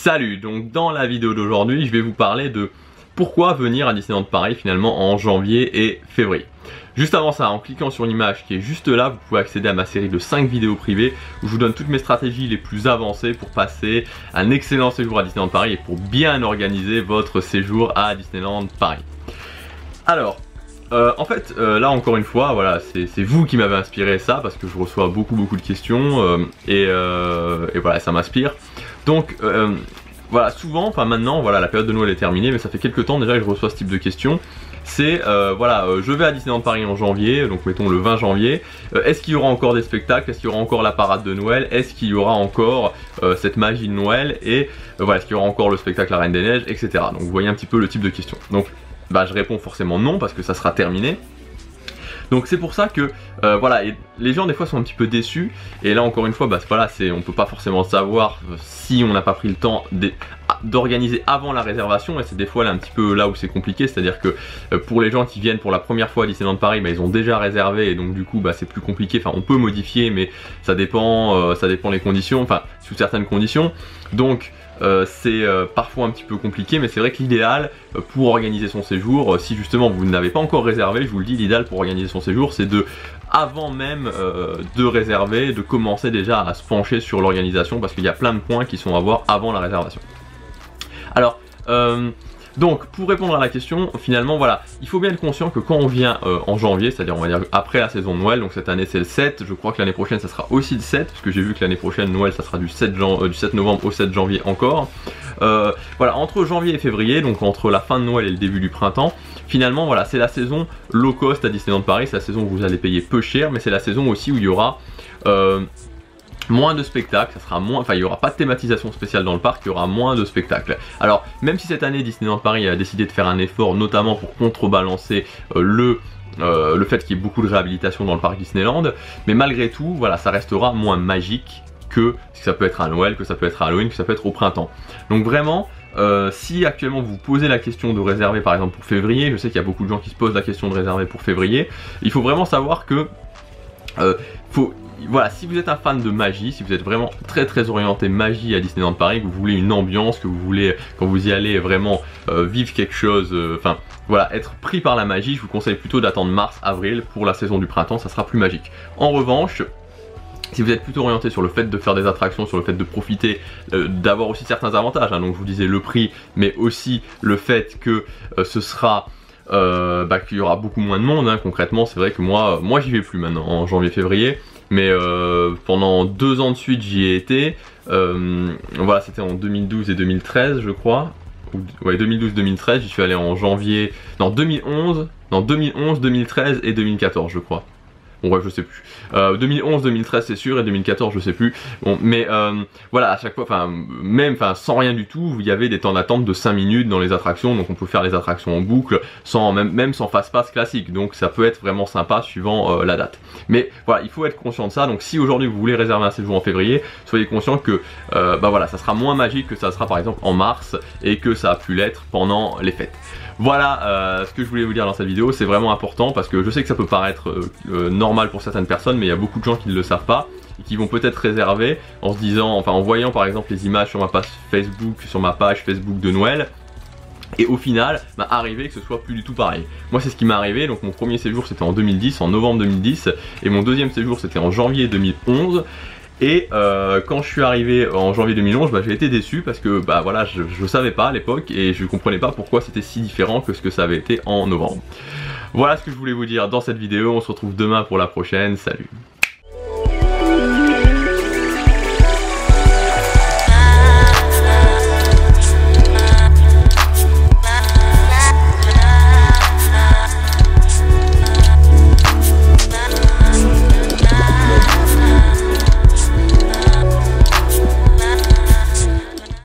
Salut, donc dans la vidéo d'aujourd'hui, je vais vous parler de pourquoi venir à Disneyland Paris finalement en janvier et février. Juste avant ça, en cliquant sur l'image qui est juste là, vous pouvez accéder à ma série de 5 vidéos privées où je vous donne toutes mes stratégies les plus avancées pour passer un excellent séjour à Disneyland Paris et pour bien organiser votre séjour à Disneyland Paris. Alors, en fait, là encore une fois, voilà, c'est vous qui m'avez inspiré ça parce que je reçois beaucoup de questions et voilà, ça m'inspire. Donc voilà, souvent, enfin maintenant, voilà, la période de Noël est terminée, mais ça fait quelques temps déjà que je reçois ce type de questions. C'est voilà, je vais à Disneyland Paris en janvier, donc mettons le 20 janvier. Est-ce qu'il y aura encore des spectacles? Est-ce qu'il y aura encore la parade de Noël? Est-ce qu'il y aura encore cette magie de Noël? Et voilà, est-ce qu'il y aura encore le spectacle La Reine des Neiges, etc. Donc vous voyez un petit peu le type de questions. Donc bah, je réponds forcément non parce que ça sera terminé. Donc c'est pour ça que voilà, et les gens des fois sont un petit peu déçus. Et là encore une fois, bah, voilà, on peut pas forcément savoir si on n'a pas pris le temps d'organiser avant la réservation. Et c'est des fois là un petit peu là où c'est compliqué. C'est à dire que pour les gens qui viennent pour la première fois à Disneyland Paris, bah, ils ont déjà réservé. Et donc du coup bah, c'est plus compliqué. Enfin on peut modifier mais ça dépend les conditions. Enfin sous certaines conditions. Donc c'est parfois un petit peu compliqué, mais c'est vrai que l'idéal pour organiser son séjour, si justement vous n'avez pas encore réservé, je vous le dis, l'idéal pour organiser son séjour c'est de, avant même de réserver, de commencer déjà à se pencher sur l'organisation parce qu'il y a plein de points qui sont à voir avant la réservation. Alors donc pour répondre à la question, finalement voilà, il faut bien être conscient que quand on vient en janvier, c'est-à-dire on va dire après la saison de Noël, donc cette année c'est le 7, je crois que l'année prochaine ça sera aussi le 7, parce que j'ai vu que l'année prochaine Noël ça sera du 7 novembre au 7 janvier encore. Voilà, entre janvier et février, donc entre la fin de Noël et le début du printemps, finalement voilà, c'est la saison low cost à Disneyland Paris, c'est la saison où vous allez payer peu cher, mais c'est la saison aussi où il y aura moins de spectacles, ça sera moins, enfin il n'y aura pas de thématisation spéciale dans le parc, il y aura moins de spectacles. Alors même si cette année Disneyland Paris a décidé de faire un effort notamment pour contrebalancer le fait qu'il y ait beaucoup de réhabilitation dans le parc Disneyland, mais malgré tout voilà, ça restera moins magique que ça peut être à Noël, que ça peut être à Halloween, que ça peut être au printemps. Donc vraiment si actuellement vous posez la question de réserver par exemple pour février, je sais qu'il y a beaucoup de gens qui se posent la question de réserver pour février, il faut vraiment savoir que voilà, si vous êtes un fan de magie, si vous êtes vraiment très orienté magie à Disneyland Paris, que vous voulez une ambiance, que vous voulez, quand vous y allez, vraiment vivre quelque chose, enfin voilà, être pris par la magie, je vous conseille plutôt d'attendre mars, avril pour la saison du printemps, ça sera plus magique. En revanche, si vous êtes plutôt orienté sur le fait de faire des attractions, sur le fait de profiter, d'avoir aussi certains avantages, hein, donc je vous disais le prix, mais aussi le fait que ce sera bah, qu'il y aura beaucoup moins de monde, hein, concrètement c'est vrai que moi j'y vais plus maintenant en janvier-février, mais pendant 2 ans de suite j'y ai été, voilà c'était en 2012 et 2013 je crois, ouais 2012-2013, j'y suis allé en janvier, non 2011, 2013 et 2014 je crois. Bon bref je sais plus, 2011, 2013 c'est sûr et 2014 je sais plus, bon mais voilà à chaque fois, enfin même sans rien du tout, il y avait des temps d'attente de 5 minutes dans les attractions, donc on peut faire les attractions en boucle, sans, même sans fast-pass classique, donc ça peut être vraiment sympa suivant la date. Mais voilà, il faut être conscient de ça, donc si aujourd'hui vous voulez réserver un séjour en février, soyez conscient que bah voilà, ça sera moins magique que ça sera par exemple en mars et que ça a pu l'être pendant les fêtes. Voilà ce que je voulais vous dire dans cette vidéo, c'est vraiment important parce que je sais que ça peut paraître normal pour certaines personnes, mais il y a beaucoup de gens qui ne le savent pas et qui vont peut-être réserver en se disant, enfin en voyant par exemple les images sur ma page Facebook de Noël, et au final, bah, arriver que ce soit plus du tout pareil. Moi c'est ce qui m'est arrivé, donc mon premier séjour c'était en 2010, en novembre 2010, et mon deuxième séjour c'était en janvier 2011. Et quand je suis arrivé en janvier 2011, bah, j'ai été déçu parce que bah, voilà, je savais pas à l'époque et je comprenais pas pourquoi c'était si différent que ce que ça avait été en novembre. Voilà ce que je voulais vous dire dans cette vidéo, on se retrouve demain pour la prochaine, salut!